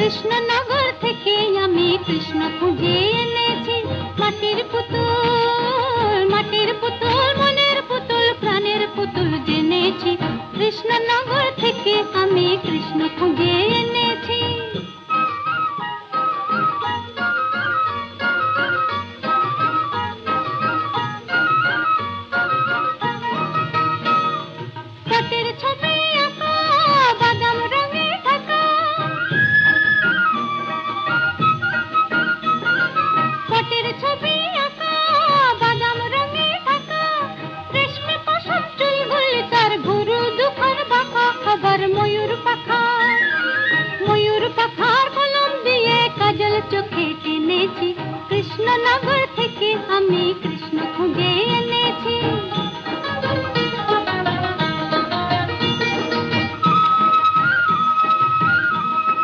কৃষ্ণনগর থেকে আমি কৃষ্ণ খুঁজে এনেছি। মাটির পুতুল, মাটির পুতুল, মনের পুতুল, প্রাণের পুতুল জেনেছি। কৃষ্ণনগর থেকে আমি কৃষ্ণ খুঁজে এনেছি। পটের ছবি আঁকা, বাদাম রঙে ঢাকা, পটের ছবি আঁকা, বাদাম রঙে ঢাকা, রেশমি পশম চুলগুলি তার ভুরু দুখান বাঁকা, আবার ময়ূর পাখা, ময়ূর পাখার কলম দিয়ে কাজল চোখে টেনেছি। কৃষ্ণনগর থেকে আমি কৃষ্ণ খুঁজে